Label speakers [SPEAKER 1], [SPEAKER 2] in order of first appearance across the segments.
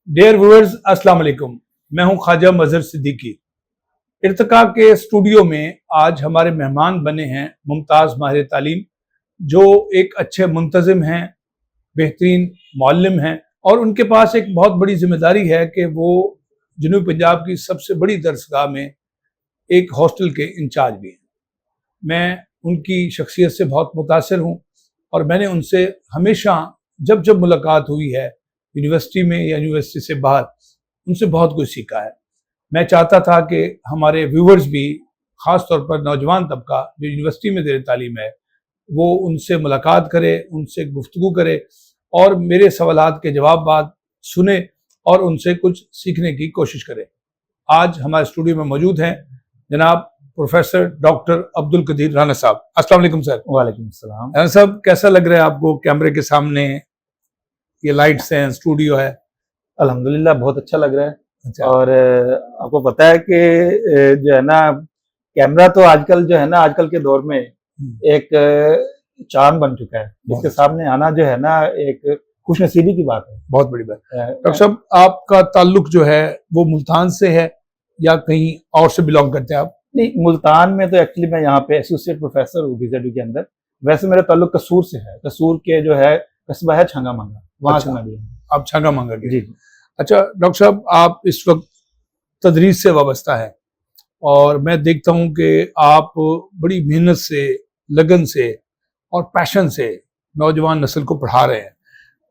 [SPEAKER 1] Dear viewers, अस्सलाम वालेकुम। मैं हूं ख्वाजा मजहर सिद्दीकी। इर्तिका के स्टूडियो में आज हमारे मेहमान बने हैं मुमताज़ माहिर तालीम, जो एक अच्छे मुंतज़िम हैं, बेहतरीन मौल्लिम हैं और उनके पास एक बहुत बड़ी जिम्मेदारी है कि वो जनूबी पंजाब की सबसे बड़ी दरसगाह में एक हॉस्टल के इंचार्ज भी हैं। मैं उनकी शख्सियत से बहुत मुतासिर हूँ और मैंने उनसे हमेशा जब जब मुलाकात हुई है यूनिवर्सिटी में या यूनिवर्सिटी से बाहर, उनसे बहुत कुछ सीखा है। मैं चाहता था कि हमारे व्यूवर्स भी, ख़ास तौर पर नौजवान तबका जो यूनिवर्सिटी में ज़ेर तालीम है, वो उनसे मुलाकात करे, उनसे गुफ्तगू करे और मेरे सवालात के जवाब सुने और उनसे कुछ सीखने की कोशिश करे। आज हमारे स्टूडियो में मौजूद हैं जनाब प्रोफेसर डॉक्टर अब्दुल कदीर राना साहब। अस्सलाम वालेकुम सर।
[SPEAKER 2] वालेकुम सलाम।
[SPEAKER 1] राना साहब, कैसा लग रहा है आपको कैमरे के सामने? ये लाइट्स हैं, स्टूडियो है।
[SPEAKER 2] अल्हम्दुलिल्लाह बहुत अच्छा लग रहा है।
[SPEAKER 1] अच्छा।
[SPEAKER 2] और आपको पता है कि जो है ना, कैमरा तो आजकल जो है ना, आजकल के दौर में एक चार्म बन चुका है, जिसके सामने आना जो है ना एक खुशनसीबी की बात है।
[SPEAKER 1] बहुत बड़ी बात। डॉक्टर साहब, आपका ताल्लुक जो है वो मुल्तान से है या कहीं और से बिलोंग करते हैं आप?
[SPEAKER 2] नहीं, मुल्तान में तो एक्चुअली मैं यहाँ पे एसोसिएट प्रोफेसर हूँ बीजेडी के अंदर। वैसे मेरा ताल्लुक कसूर से है। कसूर के जो है कस्बा है छंगा मंगा, वहाँ से मैं भी हूँ।
[SPEAKER 1] आप छंगा मंगा के?
[SPEAKER 2] जी।
[SPEAKER 1] अच्छा डॉक्टर साहब, आप इस वक्त तदरीस से वाबस्ता है और मैं देखता हूँ कि आप बड़ी मेहनत से, लगन से और पैशन से नौजवान नस्ल को पढ़ा रहे हैं।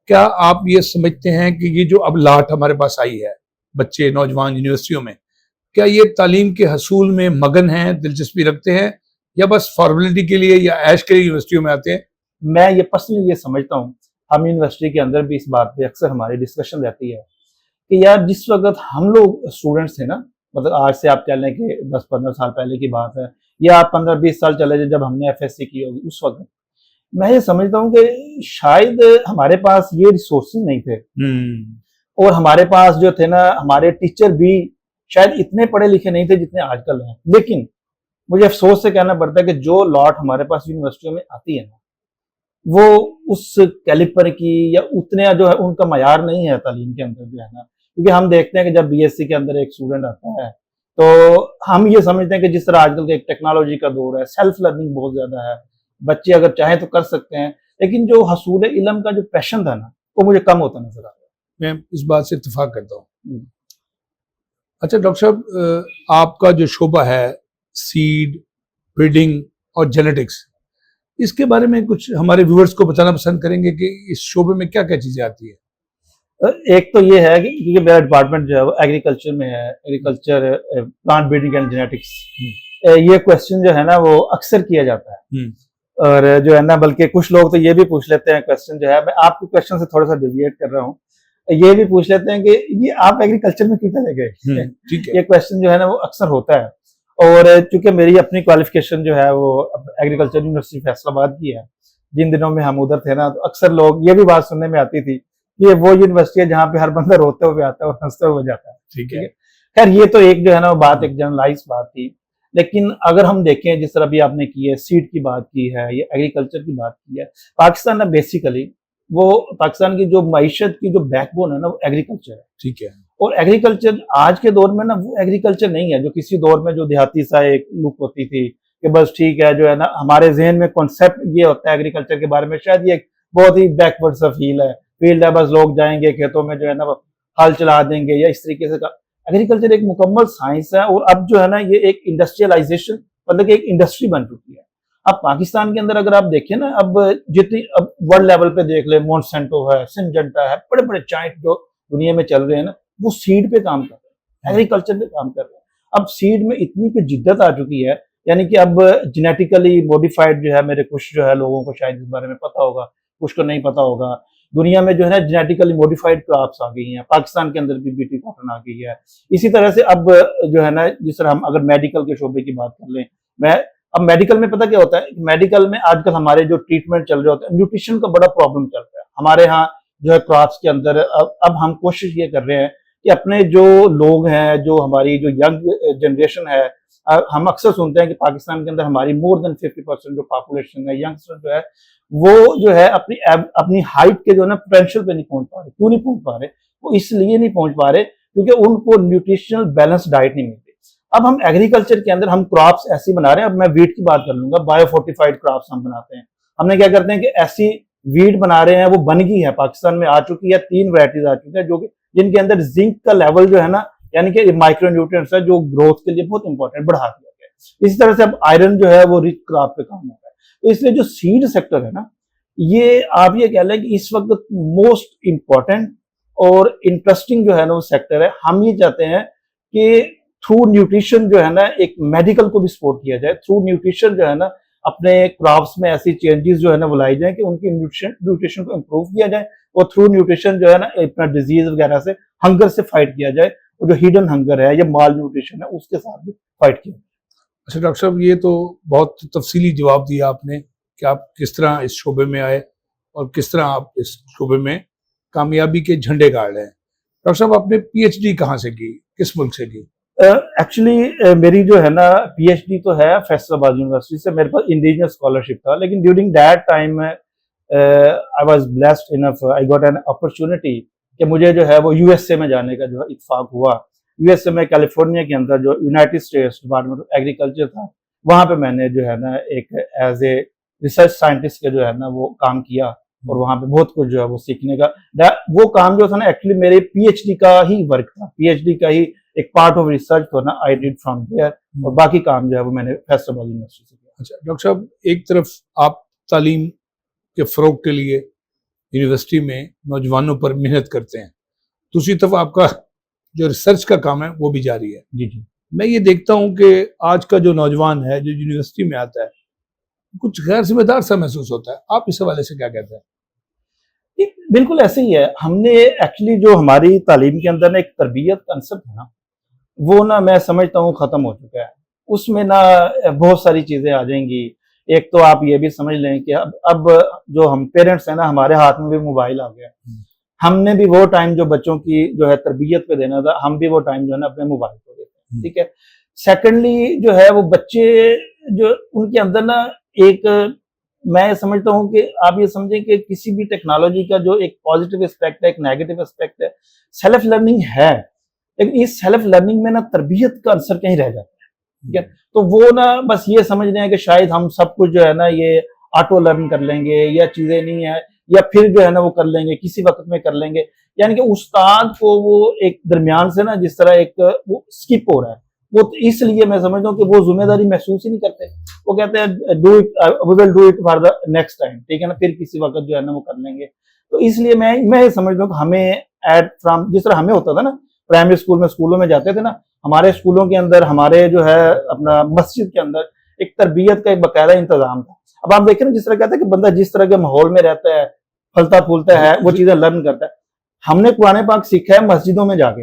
[SPEAKER 1] क्या आप ये समझते हैं कि ये जो अब लाट हमारे पास आई है, बच्चे नौजवान यूनिवर्सिटियों में, क्या ये तालीम के हसूल में मगन हैं, दिलचस्पी रखते हैं, या बस फॉर्मेलिटी के लिए या ऐश के लिए यूनिवर्सिटियों में आते हैं?
[SPEAKER 2] मैं ये पर्सनली ये समझता हूँ, हम यूनिवर्सिटी के अंदर भी इस बात पे अक्सर हमारी डिस्कशन रहती है कि यार जिस वक्त हम लोग स्टूडेंट्स थे ना, मतलब आज से आप चलें कि 10-15 साल पहले की बात है, या आप 15-20 साल चले जाए जब हमने एफएससी की होगी, उस वक्त मैं ये समझता हूँ कि शायद हमारे पास ये रिसोर्सेज नहीं थे। और हमारे पास जो थे ना, हमारे टीचर भी शायद इतने पढ़े लिखे नहीं थे जितने आजकल हैं। लेकिन मुझे अफसोस से कहना पड़ता है कि जो लॉट हमारे पास यूनिवर्सिटियों में आती है ना, वो उस कैलिपर की या उतने जो है उनका मयार नहीं है तालीम के अंदर जो है ना। क्योंकि हम देखते हैं कि जब बीएससी के अंदर एक स्टूडेंट आता है तो हम ये समझते हैं कि जिस तरह आजकल का एक टेक्नोलॉजी का दौर है, सेल्फ लर्निंग बहुत ज्यादा है, बच्चे अगर चाहें तो कर सकते हैं, लेकिन जो हसूल इल्म का जो पैशन था ना, वो मुझे कम होता नजर आ रहा है।
[SPEAKER 1] मैं इस बात से इत्तेफाक करता हूँ। अच्छा डॉक्टर साहब, आपका जो शोबा है सीड, ब्रीडिंग और जेनेटिक्स, इसके बारे में कुछ हमारे व्यूअर्स को बताना पसंद करेंगे कि इस शोबे में क्या क्या चीजें आती है?
[SPEAKER 2] एक तो ये है कि क्योंकि मेरा डिपार्टमेंट जो है वो एग्रीकल्चर में है, agriculture plant breeding and genetics. ये क्वेश्चन जो है ना वो अक्सर किया जाता है, और जो है ना बल्कि कुछ लोग तो ये भी पूछ लेते हैं, क्वेश्चन जो है, मैं आपके क्वेश्चन से थोड़ा सा डिविएट कर रहा हूँ, ये भी पूछ लेते हैं कि ये आप एग्रीकल्चर में क्यों चले गए।
[SPEAKER 1] ठीक है।
[SPEAKER 2] ये क्वेश्चन जो है ना वो अक्सर होता है। और चूंकि मेरी अपनी क्वालिफिकेशन जो है वो एग्रीकल्चर यूनिवर्सिटी फैसलाबाद की है, जिन दिनों में हम उधर थे ना, तो अक्सर लोग ये भी बात सुनने में आती थी कि ये वो यूनिवर्सिटी है जहाँ पे हर बंदा रोते हुए आता है और हंसते हुए जाता है।
[SPEAKER 1] ठीक है।
[SPEAKER 2] खैर ये तो एक जो है ना वो बात, एक जनरलाइज बात थी। लेकिन अगर हम देखें, जिस तरह भी आपने की है, सीड की बात की है या एग्रीकल्चर की बात की है, पाकिस्तान ना बेसिकली वो पाकिस्तान की जो मईशत की जो बैकबोन है ना वो एग्रीकल्चर है।
[SPEAKER 1] ठीक है।
[SPEAKER 2] और एग्रीकल्चर आज के दौर में ना वो एग्रीकल्चर नहीं है जो किसी दौर में जो देहाती सा एक लुक होती थी कि बस ठीक है, जो है ना हमारे जहन में कॉन्सेप्ट ये होता है एग्रीकल्चर के बारे में, शायद ये बहुत ही बैकवर्ड सा फील्ड है, बस लोग जाएंगे खेतों में जो है ना हल चला देंगे या इस तरीके से का। एग्रीकल्चर एक मुकम्मल साइंस है और अब जो है ना ये एक इंडस्ट्रियलाइजेशन, मतलब कि एक इंडस्ट्री बन चुकी है। अब पाकिस्तान के अंदर अगर आप देखें ना, अब जितनी अब वर्ल्ड लेवल पे देख ले, मोनसेंटो है, सिंजेंटा है, बड़े बड़े जायंट जो दुनिया में चल रहे हैं ना, वो सीड पे काम कर रहे हैं, एग्रीकल्चर पे काम कर रहे हैं। अब सीड में इतनी की जिद्दत आ चुकी है, यानी कि अब जेनेटिकली मॉडिफाइड जो है, मेरे कुछ जो है लोगों को शायद इस बारे में पता होगा, कुछ को नहीं पता होगा, दुनिया में जो है ना जेनेटिकली मॉडिफाइड क्रॉप्स आ गई हैं, पाकिस्तान के अंदर भी बीटी कॉटन आ गई है। इसी तरह से अब जो है ना, जिस तरह हम अगर मेडिकल के शोबे की बात कर लें, मैं अब मेडिकल में पता क्या होता है, मेडिकल में आजकल हमारे जो ट्रीटमेंट चल रहे होते हैं, न्यूट्रिशन का बड़ा प्रॉब्लम चल रहा है हमारे यहाँ जो है क्रॉप्स के अंदर। अब हम कोशिश ये कर रहे हैं कि अपने जो लोग हैं, जो हमारी जो यंग जनरेशन है, हम अक्सर सुनते हैं कि पाकिस्तान के अंदर हमारी मोर देन 50% जो पॉपुलेशन है, यंगस्टर जो है, वो जो है अपनी हाइट के जो है ना पोटेंशियल पे नहीं पहुंच पा रहे। क्यों नहीं पहुंच पा रहे? वो इसलिए नहीं पहुंच पा रहे क्योंकि उनको न्यूट्रिशनल बैलेंस डाइट नहीं मिलती। अब हम एग्रीकल्चर के अंदर हम क्रॉप्स ऐसी बना रहे हैं, अब मैं वीट की बात कर लूंगा, बायो फोर्टिफाइड क्रॉप्स हम बनाते हैं। हमने क्या करते हैं कि ऐसी वीट बना रहे हैं, वो बन गई है, पाकिस्तान में आ चुकी है, 3 वैरायटीज आ चुकी है जो कि जिनके अंदर जिंक का लेवल जो है ना, यानी कि माइक्रो न्यूट्रिएंट्स है जो ग्रोथ के लिए बहुत इंपॉर्टेंट, बढ़ा दिया गया। इसी तरह से अब आयरन जो है वो रिच क्रॉप पे काम हो रहा है। तो इसलिए जो सीड सेक्टर है ना, ये आप ये कह लें कि इस वक्त मोस्ट इंपॉर्टेंट और इंटरेस्टिंग जो है ना वो सेक्टर है। हम ये चाहते हैं कि थ्रू न्यूट्रिशन जो है ना एक मेडिकल को भी सपोर्ट किया जाए, थ्रू न्यूट्रिशन जो है ना अपने क्रॉप्स में ऐसी चेंजेस जो है ना वो लाई जाए कि उनकी न्यूट्रिशन को इम्प्रूव किया जाए, और थ्रू न्यूट्रिशन जो है ना अपना डिजीज वगैरह से, हंगर से फाइट किया जाए, और जो हिडन हंगर है या माल न्यूट्रिशन है उसके साथ भी फाइट किया जाए।
[SPEAKER 1] अच्छा डॉक्टर साहब, ये तो बहुत तफसीली जवाब दिया आपने कि आप किस तरह इस शोबे में आए और किस तरह आप इस शोबे में कामयाबी के झंडे गाड़ रहे हैं। डॉक्टर साहब, आपने पीएचडी कहाँ से की, किस मुल्क से की?
[SPEAKER 2] एक्चुअली मेरी जो है ना पीएचडी तो है फैसलाबाद यूनिवर्सिटी से, मेरे पास इंडिजिनस स्कॉलरशिप था, लेकिन during that time I was blessed enough, I got an opportunity कि मुझे जो है वो यूएसए में जाने का जो है इत्तेफाक हुआ। यूएसए में कैलिफोर्निया के अंदर जो United states department of agriculture था, वहाँ पे मैंने जो है ना एक एज ए रिसर्च साइंटिस्ट का जो है ना वो काम किया, और वहाँ पे बहुत कुछ जो है वो सीखने का वो काम जो था ना एक्चुअली मेरे पीएचडी का ही वर्क था, पीएचडी का ही एक पार्ट ऑफ रिसर्च तो ना आई डिड फ्रॉम देयर, और बाकी काम जो है वो मैंने फैसलाबाद यूनिवर्सिटी से किया।
[SPEAKER 1] अच्छा डॉक्टर साहब, एक तरफ आप तालीम के फ़रोग के लिए यूनिवर्सिटी में नौजवानों पर मेहनत करते हैं, दूसरी तरफ आपका जो रिसर्च का काम है वो भी जारी है।
[SPEAKER 2] जी जी।
[SPEAKER 1] मैं ये देखता हूँ कि आज का जो नौजवान है जो यूनिवर्सिटी में आता है, कुछ गैर जिम्मेदार सा महसूस होता है। आप इस हवाले से क्या कहते हैं?
[SPEAKER 2] बिल्कुल ऐसे ही है। हमने एक्चुअली जो हमारी तालीम के अंदर ना एक तरबियत कंसेप्ट है ना, वो ना मैं समझता हूँ खत्म हो चुका है। उसमें ना बहुत सारी चीजें आ जाएंगी। एक तो आप ये भी समझ लें कि अब जो हम पेरेंट्स हैं ना, हमारे हाथ में भी मोबाइल आ गया। हमने भी वो टाइम जो बच्चों की जो है तरबियत पे देना था, हम भी वो टाइम जो है ना अपने मोबाइल को देते हैं, ठीक है। सेकेंडली जो है वो बच्चे जो उनके अंदर ना एक, मैं समझता हूँ कि आप ये समझें कि किसी भी टेक्नोलॉजी का जो एक पॉजिटिव एस्पेक्ट है, एक नेगेटिव एस्पेक्ट है, सेल्फ लर्निंग है, लेकिन इस सेल्फ लर्निंग में ना तरबियत का अंसर कहीं रह जाता है, ठीक है। तो वो ना बस ये समझ रहे हैं कि शायद हम सब कुछ जो है ना ये ऑटो लर्न कर लेंगे, या चीजें नहीं है, या फिर जो है ना वो कर लेंगे, किसी वक्त में कर लेंगे। यानी कि उस्ताद को वो एक दरमियान से ना जिस तरह एक वो स्किप हो रहा है, वो तो इसलिए मैं समझता हूँ कि वो जिम्मेदारी महसूस ही नहीं करते। वो कहते हैं do it, we will do it for the next time, ठीक है ना, फिर किसी वक्त जो है ना वो कर लेंगे। तो इसलिए मैं ये समझता हूँ कि हमें एट फ्रॉम, जिस तरह हमें होता था ना प्राइमरी स्कूल में, स्कूलों में जाते थे ना, हमारे स्कूलों के अंदर, हमारे जो है अपना मस्जिद के अंदर एक तरबियत का एक बाकायदा इंतजाम था। अब आप देखें ना, जिस तरह कहते हैं कि बंदा जिस तरह के माहौल में रहता है, फलता फूलता है, वो चीजें लर्न करता है। हमने कुरान पाक सीखा है मस्जिदों में जाके।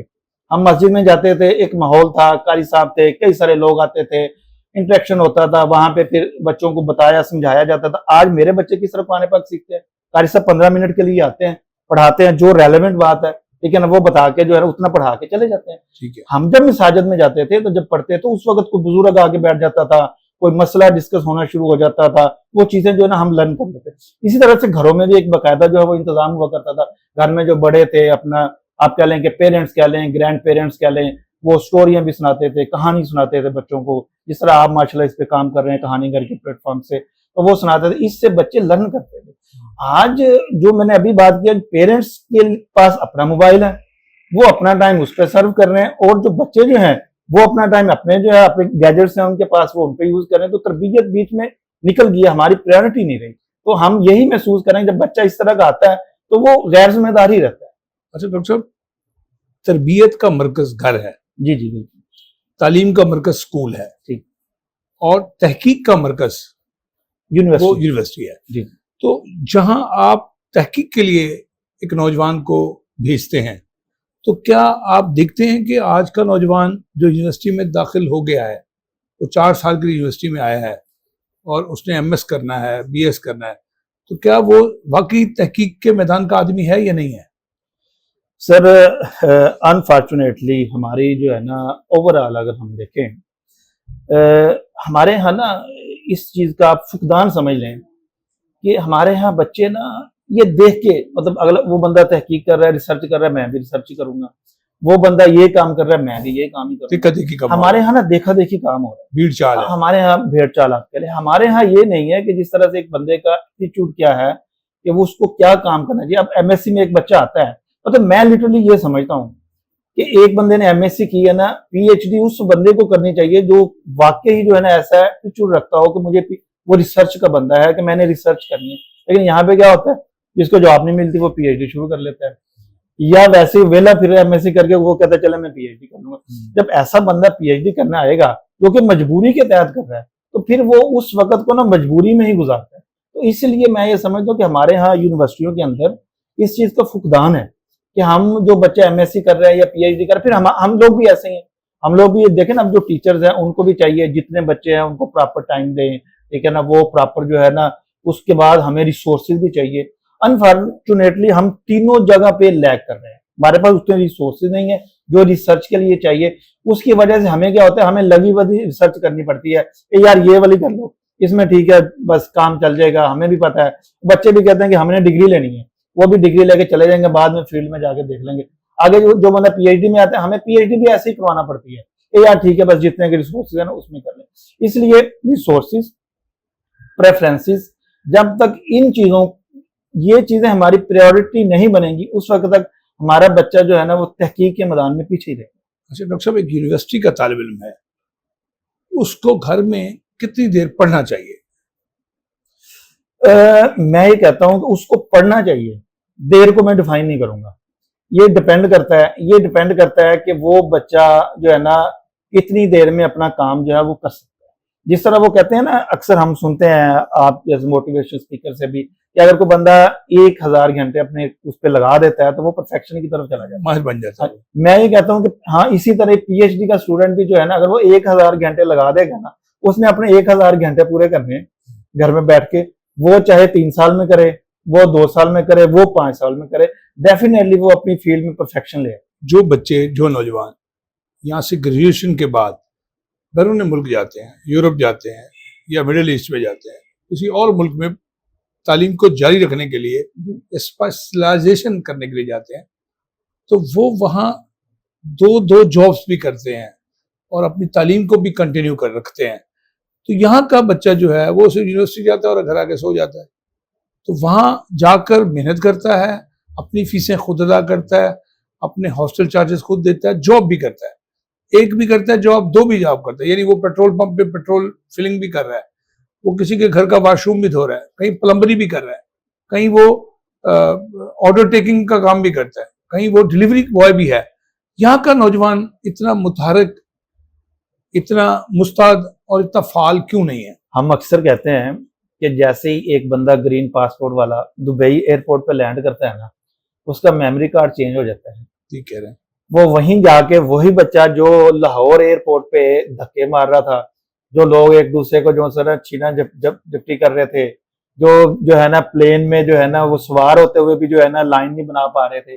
[SPEAKER 2] हम मस्जिद में जाते थे, एक माहौल था, कारी साहब थे, कई सारे लोग आते थे, इंटरेक्शन होता था वहां पे, फिर बच्चों को बताया समझाया जाता था। आज मेरे बच्चे किस तरह कुरान पाक सीखते हैं, कारी साहब 15 मिनट के लिए आते हैं, पढ़ाते हैं, जो रेलेवेंट बात है, ठीक है ना, वो बता के जो है उतना पढ़ा के चले जाते हैं।
[SPEAKER 1] ठीक है।
[SPEAKER 2] हम जब मसाजिद में जाते थे तो जब पढ़ते तो उस वक्त कोई बुजुर्ग आगे बैठ जाता था, कोई मसला डिस्कस होना शुरू हो जाता था, वो चीजें जो है ना हम लर्न कर लेते। इसी तरह से घरों में भी एक बाकायदा जो है वो इंतजाम हुआ करता था। घर में जो बड़े थे, अपना आप कह लें कि पेरेंट्स कह लें, ग्रैंड पेरेंट्स कह लें, वो स्टोरियां भी सुनाते थे, कहानी सुनाते थे बच्चों को, जिस तरह आप माशाल्लाह इस पे काम कर रहे हैं कहानी घर के प्लेटफॉर्म से, तो वो सुनाते थे, इससे बच्चे लर्न करते थे। आज जो मैंने अभी बात की, पेरेंट्स के पास अपना मोबाइल है, वो अपना टाइम उस पर सर्व कर रहे हैं, और जो बच्चे जो हैं वो अपना टाइम अपने जो है अपने गैजेट्स हैं उनके पास, वो उन पे यूज कर रहे हैं। तो तरबियत बीच में निकल गई, हमारी प्रायोरिटी नहीं रही। तो हम यही महसूस करें जब बच्चा इस तरह का आता है तो वो गैर जिम्मेदार ही रहता है।
[SPEAKER 1] अच्छा डॉक्टर साहब, तरबियत का मरकज घर है,
[SPEAKER 2] जी जी बिल्कुल,
[SPEAKER 1] तालीम का मरकज स्कूल है,
[SPEAKER 2] ठीक,
[SPEAKER 1] और तहकीक का मरकज वो
[SPEAKER 2] यूनिवर्सिटी,
[SPEAKER 1] यूनिवर्सिटी है।
[SPEAKER 2] जी।
[SPEAKER 1] तो जहां आप तहकीक के लिए एक नौजवान को भेजते हैं, तो क्या आप देखते हैं कि आज का नौजवान जो यूनिवर्सिटी में दाखिल हो गया है, वो 4 साल के लिए यूनिवर्सिटी में आया है और उसने एमएस करना है, बीएस करना है, तो क्या वो वाकई तहकीक के मैदान का आदमी है या नहीं है?
[SPEAKER 2] सर अनफॉर्चुनेटली हमारी जो है ना ओवरऑल अगर हम देखें, हमारे यहाँ ना इस चीज का आप फुकदान समझ लें कि हमारे यहाँ बच्चे ना ये देख के मतलब अगला वो बंदा तहकीक कर रहा है, रिसर्च कर रहा है, मैं भी रिसर्च ही करूंगा। वो बंदा ये काम कर रहा है, मैं भी ये काम ही करूंगा।
[SPEAKER 1] देखा देखी का
[SPEAKER 2] हमारे यहाँ ना देखा देखी काम हो रहा है,
[SPEAKER 1] भीड़ चाल है।
[SPEAKER 2] हमारे यहाँ भेड़ चाल आपके लिए। हमारे यहाँ ये नहीं है कि जिस तरह से एक बंदे का एटीट्यूड क्या है कि वो उसको क्या काम करना चाहिए। अब एमएससी में एक बच्चा आता है, मतलब मैं लिटरली ये समझता हूँ कि एक बंदे ने एमएससी की है ना, पीएचडी उस बंदे को करनी चाहिए जो वाकई ही जो है ना ऐसा एटीट्यूड रखता हो कि मुझे वो रिसर्च का बंदा है कि मैंने रिसर्च करनी है। लेकिन यहाँ पे क्या होता है, जिसको जॉब नहीं मिलती वो पीएचडी शुरू कर लेता है, या वैसे ही वेला फिर एमएससी करके वो कहता है चले मैं पीएचडी कर लूंगा। जब ऐसा बंदा पीएचडी करने आएगा जो कि मजबूरी के तहत कर रहा है, तो फिर वो उस वक्त को ना मजबूरी में ही गुजारता है। तो इसलिए मैं ये समझता हूँ कि हमारे यहाँ यूनिवर्सिटियों के अंदर इस चीज का फुकदान है कि हम जो बच्चे एमएससी कर रहे हैं या पीएचडी कर रहे हैं, फिर हम लोग भी ऐसे ही हैं। हम लोग भी देखें ना, अब जो टीचर्स हैं उनको भी चाहिए जितने बच्चे हैं उनको प्रॉपर टाइम दें, ठीक है ना, वो प्रॉपर जो है ना, उसके बाद हमें रिसोर्सेज भी चाहिए। अनफॉर्चुनेटली हम तीनों जगह पे लैग कर रहे हैं, हमारे पास उतने रिसोर्सेज नहीं है जो रिसर्च के लिए चाहिए। उसकी वजह से हमें क्या होता है, हमें लगी वही रिसर्च करनी पड़ती है कि यार ये वाली कर लो, इसमें ठीक है बस काम चल जाएगा। हमें भी पता है, बच्चे भी कहते हैं कि हमने डिग्री लेनी है, वो भी डिग्री लेके चले जाएंगे, बाद में फील्ड में जाके देख लेंगे। आगे जो बंदा पीएचडी में आता है, हमें पीएचडी भी ऐसे ही करवाना पड़ती है कि यार ठीक है बस जितने के रिसोर्सेज है ना उसमें कर लें। इसलिए रिसोर्सेज, प्रेफरेंसेस, जब तक इन चीजों, ये चीजें हमारी प्रायोरिटी नहीं बनेंगी उस वक्त तक हमारा बच्चा जो है ना वो तहकीक के मैदान में पीछे ही रहेगा।
[SPEAKER 1] अच्छा डॉक्टर साहब, एक यूनिवर्सिटी का तालिब इल्म है, उसको घर में कितनी देर पढ़ना चाहिए?
[SPEAKER 2] मैं ये कहता हूं कि उसको पढ़ना चाहिए, देर को मैं डिफाइन नहीं करूंगा। ये डिपेंड करता है कि वो बच्चा जो है ना कितनी देर में अपना काम जो है वो कर सकता है। जिस तरह वो कहते हैं ना, अक्सर हम सुनते हैं आप जैसे मोटिवेशन स्पीकर से भी, कि अगर कोई बंदा 1000 घंटे अपने उस पर लगा देता है तो वो परफेक्शन की तरफ चला जाता है,
[SPEAKER 1] माहिर बन जाता है।
[SPEAKER 2] मैं ये कहता हूँ कि हाँ, इसी तरह पीएचडी का स्टूडेंट भी जो है ना, अगर वो 1000 घंटे लगा देगा ना, उसने अपने 1000 घंटे पूरे करने घर में बैठ के, वो चाहे 3 साल में करे, वो 2 साल में करे, वो 5 साल में करे, डेफिनेटली वो अपनी फील्ड में परफेक्शन ले।
[SPEAKER 1] जो बच्चे, जो नौजवान यहाँ से ग्रेजुएशन के बाद बैरून मुल्क जाते हैं, यूरोप जाते हैं या मिडिल ईस्ट में जाते हैं, किसी और मुल्क में तालीम को जारी रखने के लिए, स्पेशलाइजेशन करने के लिए जाते हैं, तो वो वहाँ दो जॉब्स भी करते हैं और अपनी तालीम को भी कंटिन्यू कर रखते हैं। तो यहाँ का बच्चा जो है वो सिर्फ यूनिवर्सिटी जाता है और घर आके सो जाता है। तो वहाँ जाकर मेहनत करता है, अपनी फीसें खुद अदा करता है, अपने हॉस्टल चार्जेस खुद देता है, जॉब भी करता है, एक भी करता है जॉब, 2 भी जॉब करता है। यानी वो पेट्रोल पंप पे पेट्रोल फिलिंग भी कर रहा है, वो किसी के घर का वॉशरूम भी धो रहा है, कहीं प्लम्बरी भी कर रहा है, कहीं वो ऑर्डर टेकिंग का काम भी करता है, कहीं वो डिलीवरी बॉय भी है। यहाँ का नौजवान इतना मुतहरक, इतना मुस्ताद और इतना फाल क्यों नहीं है?
[SPEAKER 2] हम अक्सर कहते हैं कि जैसे ही एक बंदा ग्रीन पासपोर्ट वाला दुबई एयरपोर्ट पे लैंड करता है ना, उसका मेमोरी कार्ड चेंज हो जाता है।
[SPEAKER 1] ठीक कह रहे हैं।
[SPEAKER 2] वो वहीं जाके वही बच्चा जो लाहौर एयरपोर्ट पे धक्के मार रहा था, जो लोग एक दूसरे को जो सर छीना झपटी कर रहे थे, जो है ना प्लेन में जो है ना वो सवार होते हुए भी जो है ना लाइन नहीं बना पा रहे थे,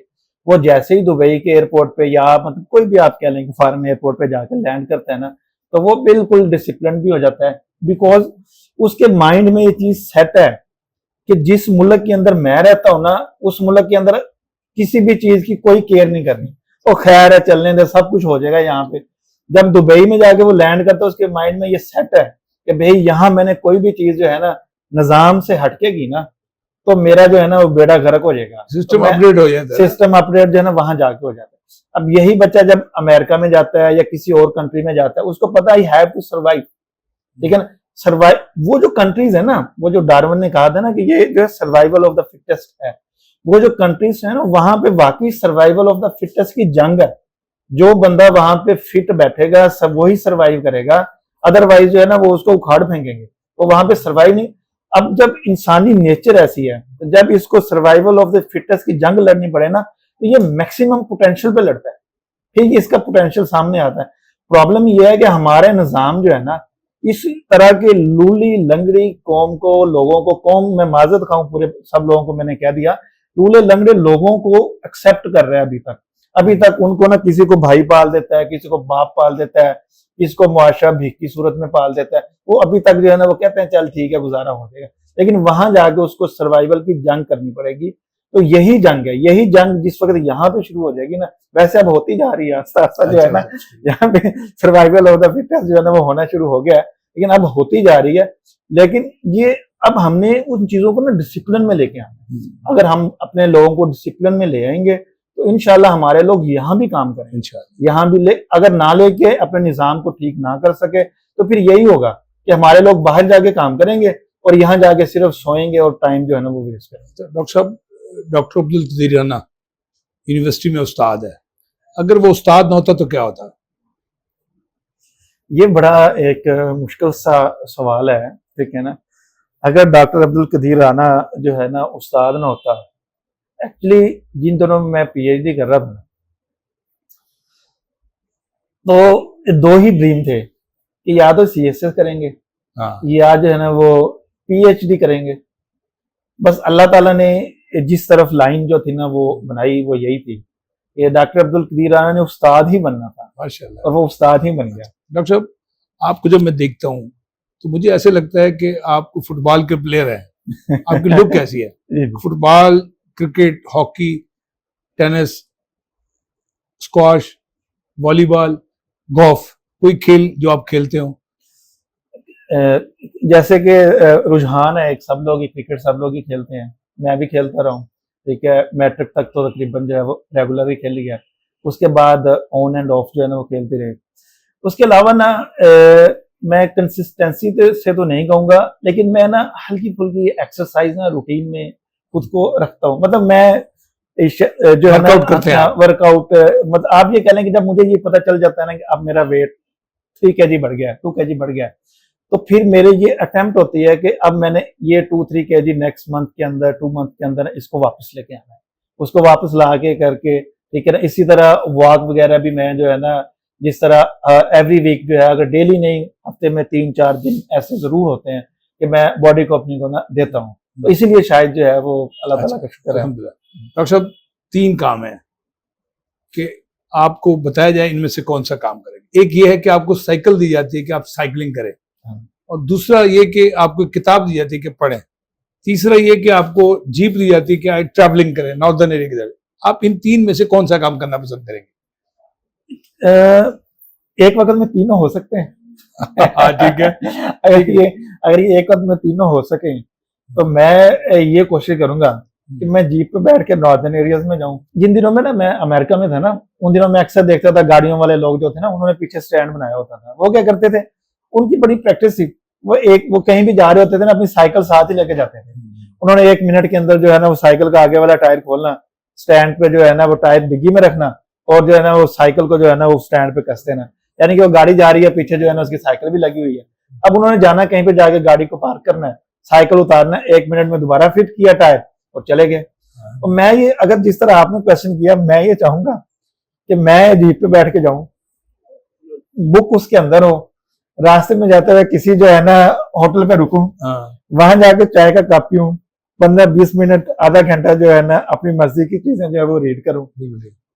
[SPEAKER 2] वो जैसे ही दुबई के एयरपोर्ट पे या मतलब कोई भी आप कह लें फॉरेन एयरपोर्ट पे जाकर लैंड करता है ना, तो वो बिल्कुल डिसिप्लिन भी हो जाता है। बिकॉज उसके माइंड में ये चीज सेट है कि जिस मुल्क के अंदर मैं रहता हूं ना, उस मुल्क के अंदर किसी भी चीज की कोई केयर नहीं करनी, तो खैर है चलने दे, सब कुछ हो जाएगा यहाँ पे। जब दुबई में जाके वो लैंड करता है, उसके माइंड में ये सेट है कि भाई यहाँ मैंने कोई भी चीज जो है ना निजाम से हटकेगी ना, तो मेरा जो है ना वो बेड़ा गर्क हो जाएगा,
[SPEAKER 1] सिस्टम अपडेट हो जाता है।
[SPEAKER 2] सिस्टम अपडेट जो है ना वहां जाके हो जाता है। अब यही बच्चा जब अमेरिका में जाता है या किसी और कंट्री में जाता है, उसको पता ही हैव टू सर्वाइव, ठीक है ना, सर्वाइव। वो जो कंट्रीज है ना, वो जो डार्विन ने कहा था ना कि ये जो है सर्वाइवल ऑफ द फिटेस्ट है, वो जो कंट्रीज है ना वहां पे वाकई सर्वाइवल ऑफ द फिटेस्ट की जंग है। जो बंदा वहां पे फिट बैठेगा सब वही सर्वाइव करेगा, अदरवाइज जो है ना वो उसको उखाड़ फेंकेंगे, वो वहां पे सर्वाइव नहीं। अब जब इंसानी नेचर ऐसी है, तो जब इसको सर्वाइवल ऑफ द फिटेस्ट की जंग लड़नी पड़े ना, तो ये मैक्सिमम पोटेंशियल पे लड़ता है, ठीक, इसका पोटेंशियल सामने आता है। प्रॉब्लम यह है कि हमारे निजाम जो है ना, इस तरह के लूली लंगड़ी कौम को, लोगों को, कौम में माजत खाऊं पूरे सब लोगों को मैंने कह दिया, लूले लंगड़े लोगों को एक्सेप्ट कर रहे हैं। अभी तक उनको ना किसी को भाई पाल देता है, किसी को बाप पाल देता है, किसी को मुआशरा भीख की सूरत में पाल देता है, वो अभी तक जो है ना वो कहते हैं चल ठीक है गुजारा हो जाएगा। लेकिन वहां जाके उसको सर्वाइवल की जंग करनी पड़ेगी। तो यही जंग है, यही जंग जिस वक्त यहाँ पे शुरू हो जाएगी ना, वैसे अब होती जा रही है आस्ता आस्ता जो है ना, यहाँ पे सर्वाइवल ऑफ द फिटेस्ट जो है ना वो होना शुरू हो गया है, लेकिन अब होती जा रही है। लेकिन ये अब हमने उन चीजों को ना डिसिप्लिन में लेके आना है। अगर हम अपने लोगों को डिसिप्लिन में ले आएंगे तो इंशाल्लाह हमारे लोग यहाँ भी काम करेंगे, यहाँ भी अगर ना लेके अपने निजाम को ठीक ना कर सके तो फिर यही होगा कि हमारे लोग बाहर जाके काम करेंगे और यहाँ जाके सिर्फ सोएंगे और टाइम जो है ना वो वेस्ट करेंगे।
[SPEAKER 1] डॉक्टर साहब, डॉक्टर अब्दुल कदीर राना यूनिवर्सिटी में उस्ताद है, अगर वो उस्ताद ना होता तो क्या होता?
[SPEAKER 2] ये बड़ा एक मुश्किल सा सवाल है, ठीक है ना। अगर डॉक्टर अब्दुल कदीर राना जो है ना उस्ताद ना होता, एक्चुअली जिन दिनों में मैं पीएचडी कर रहा था तो दो ही ड्रीम थे कि या तो सीएसएस करेंगे या जो है ना वो पीएचडी करेंगे। बस अल्लाह ताला ने जिस तरफ लाइन जो थी ना वो बनाई वो यही थी कि डॉक्टर अब्दुल कदीर राना ने उस्ताद ही बनना था, माशाल्लाह, और वो उस्ताद ही बन गया।
[SPEAKER 1] डॉक्टर साहब, आपको जब मैं देखता हूँ तो मुझे ऐसे लगता है कि आप फुटबॉल के प्लेयर हैं। आपकी लुक कैसी है? Football, cricket, hockey, tennis, squash, volleyball, golf, कोई खेल जो आप खेलते हो?
[SPEAKER 2] जैसे कि रुझान है एक, सब लोग ही क्रिकेट सब लोग ही खेलते हैं, मैं भी खेलता रहा हूँ, ठीक है। मैट्रिक तक तो तकरीबन जो है वो रेगुलर ही खेल लिया, उसके बाद ऑन एंड ऑफ जो है ना वो खेलते रहे। उसके अलावा ना मैं कंसिस्टेंसी से तो नहीं कहूँगा, लेकिन मैं ना हल्की फुल्की एक्सरसाइज ना रूटीन में खुद को रखता हूँ। मतलब मैं जो है ना वर्कआउट, मतलब आप ये कह लें कि जब मुझे ये पता चल जाता है ना कि अब मेरा वेट 3 kg बढ़ गया है, 2 kg बढ़ गया है, तो फिर मेरे ये अटेम्प्ट होती है कि अब मैंने ये 2-3 kg नेक्स्ट मंथ के अंदर, 2 मंथ के अंदर इसको वापस लेके आना है, उसको वापस ला के करके, ठीक है ना। इसी तरह वॉक वगैरह भी मैं जो है ना, जिस तरह एवरी वीक जो है, अगर डेली नहीं, हफ्ते में 3-4 दिन ऐसे जरूर होते हैं कि मैं बॉडी को अपनी को ना देता हूँ, तो इसीलिए शायद जो है वो अल्लाह ताला का शुक्र है।
[SPEAKER 1] डॉक्टर साहब, 3 काम है कि आपको बताया जाए इनमें से कौन सा काम करेंगे। एक ये है कि आपको साइकिल दी जाती है कि आप साइकिलिंग करें, और दूसरा ये कि आपको किताब दी जाती है कि पढ़ें, तीसरा ये कि आपको जीप दी जाती है कि आप ट्रैवलिंग करें नॉर्दर्न एरिया की तरफ। आप इन 3 में से कौन सा काम करना पसंद करेंगे?
[SPEAKER 2] एक वक्त में तीनों हो सकते हैं।
[SPEAKER 1] ठीक है।
[SPEAKER 2] अगर ये एक वक्त में तीनों हो सके तो मैं ये कोशिश करूंगा कि मैं जीप पे बैठ के नॉर्दर्न एरियाज में जाऊं। जिन दिनों में ना मैं अमेरिका में था ना, उन दिनों में अक्सर देखता था गाड़ियों वाले लोग जो थे ना, उन्होंने पीछे स्टैंड बनाया होता था। वो क्या करते थे, उनकी बड़ी प्रैक्टिस थी, वो कहीं भी जा रहे होते थे ना, अपनी साइकिल साथ ही लेके जाते थे। उन्होंने 1 मिनट के अंदर जो है ना वो साइकिल का आगे वाला टायर खोलना, स्टैंड पे जो है ना वो टायर डिग्गी में रखना, और जो है ना वो साइकिल को जो है ना वो स्टैंड पे कस देना। यानी कि वो गाड़ी जा रही है, पीछे जो है ना उसकी साइकिल भी लगी हुई है। अब उन्होंने जाना कहीं पे, जाके गाड़ी को पार्क करना है, साइकिल उतारना, 1 मिनट में दोबारा फिट किया टायर और चले गए। तो मैं ये, अगर जिस तरह आपने क्वेश्चन किया, मैं ये चाहूंगा कि मैं जीप पे बैठ के जाऊं, बुक उसके अंदर हो, रास्ते में जाते हुए किसी जो है ना होटल पे रुकूं, वहां जाके चाय का कप पीऊं, 15-20 मिनट, आधा घंटा जो है ना अपनी मर्जी की चीजें जो है वो रीड करूं,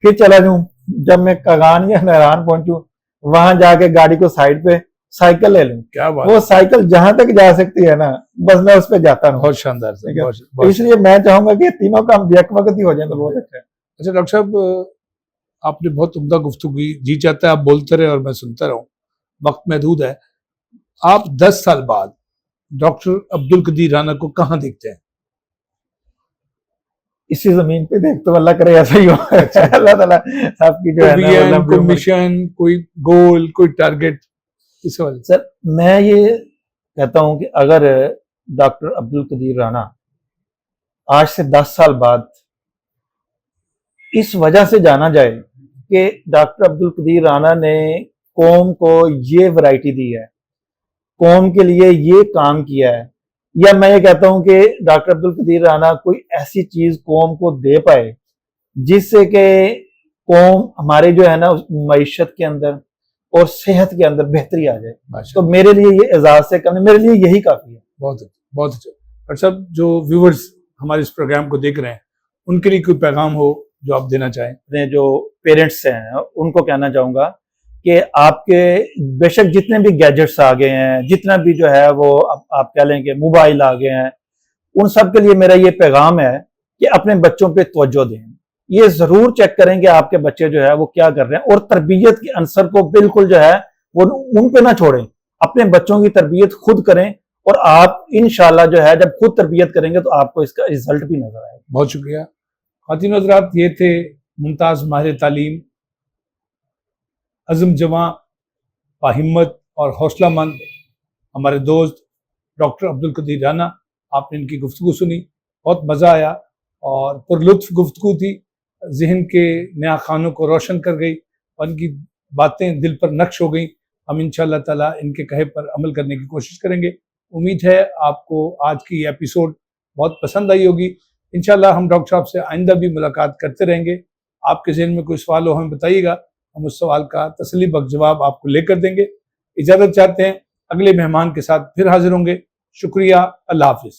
[SPEAKER 2] फिर चला जाऊं। जब मैं कगान या नहरान पहुंचूं, वहां जाके गाड़ी को साइड पे साइकिल ले लूं।
[SPEAKER 1] क्या बात,
[SPEAKER 2] वो साइकिल जहां तक जा सकती है ना, बस मैं उस पर जाता हूँ।
[SPEAKER 1] बहुत शानदार से।
[SPEAKER 2] इसलिए मैं चाहूंगा कि तीनों काम एक वक्त ही हो जाए तो बहुत अच्छा है।
[SPEAKER 1] अच्छा डॉक्टर साहब, आपने बहुत उम्दा गुफ्तगू की, जी चाहता है आप बोलते रहे और मैं सुनता रहूं, वक्त महदूद है। आप 10 साल बाद डॉक्टर अब्दुल कदीर राना को कहाँ देखते हैं?
[SPEAKER 2] इसी जमीन पे देखते, अल्लाह करे ऐसा ही हो। अल्लाह ताला आपकी जो है ना,
[SPEAKER 1] कोई मिशन, कोई गोल, कोई टारगेट इस वाले?
[SPEAKER 2] सर, मैं ये कहता हूं कि अगर डॉक्टर अब्दुल कदीर राना आज से 10 साल बाद इस वजह से जाना जाए कि डॉक्टर अब्दुल कदीर राना ने कौम को ये वैरायटी दी है, कौम के लिए ये काम किया है, या मैं ये कहता हूं कि डॉक्टर अब्दुल कदीर राना कोई ऐसी चीज कौम को दे पाए जिससे कि कौम हमारे जो है ना मईशत के अंदर और सेहत के अंदर बेहतरी आ जाए, तो मेरे लिए ये एजाज से कम, मेरे लिए यही काफी है।
[SPEAKER 1] बहुत अच्छा, बहुत अच्छा। डॉक्टर साहब, जो व्यूवर्स हमारे इस प्रोग्राम को देख रहे हैं, उनके लिए कोई पैगाम हो जो आप देना चाहें?
[SPEAKER 2] अपने जो पेरेंट्स हैं उनको कहना चाहूंगा कि आपके बेशक जितने भी गैजेट्स आ गए हैं, जितना भी जो है वो आप कह लें कि मोबाइल आ गए हैं, उन सब के लिए मेरा ये पैगाम है कि अपने बच्चों पे तवज्जो दें। ये जरूर चेक करें कि आपके बच्चे जो है वो क्या कर रहे हैं, और तरबियत के अंसर को बिल्कुल जो है वो उन पे ना छोड़ें। अपने बच्चों की तरबियत खुद करें, और आप इंशाल्लाह जो है जब खुद तरबियत करेंगे तो आपको इसका रिजल्ट भी नजर आएगा।
[SPEAKER 1] बहुत शुक्रिया। ख़वातीन और हज़रात, ये थे मुमताज़ माहिर तालीम, अज़म जवां, बाहिम्मत और हौसलामंद हमारे दोस्त डॉक्टर अब्दुल कदीर राना। आपने इनकी गुफ्तगू सुनी, बहुत मज़ा आया और पुरलुत्फ़ गुफ्तगू थी, जहन के नया खानों को रोशन कर गई और इनकी बातें दिल पर नक्श हो गई। हम इंशाअल्लाह ताला इनके कहे पर अमल करने की कोशिश करेंगे। उम्मीद है आपको आज की एपिसोड बहुत पसंद आई होगी। इंशाअल्लाह हम डॉक्टर साहब से आइंदा भी मुलाकात करते रहेंगे। आपके ज़हन में कोई सवाल हो हमें बताइएगा, हम उस सवाल का तसल्ली बख्श जवाब आपको लेकर देंगे। इजाज़त चाहते हैं, अगले मेहमान के साथ फिर हाजिर होंगे। शुक्रिया, अल्लाह हाफिज़।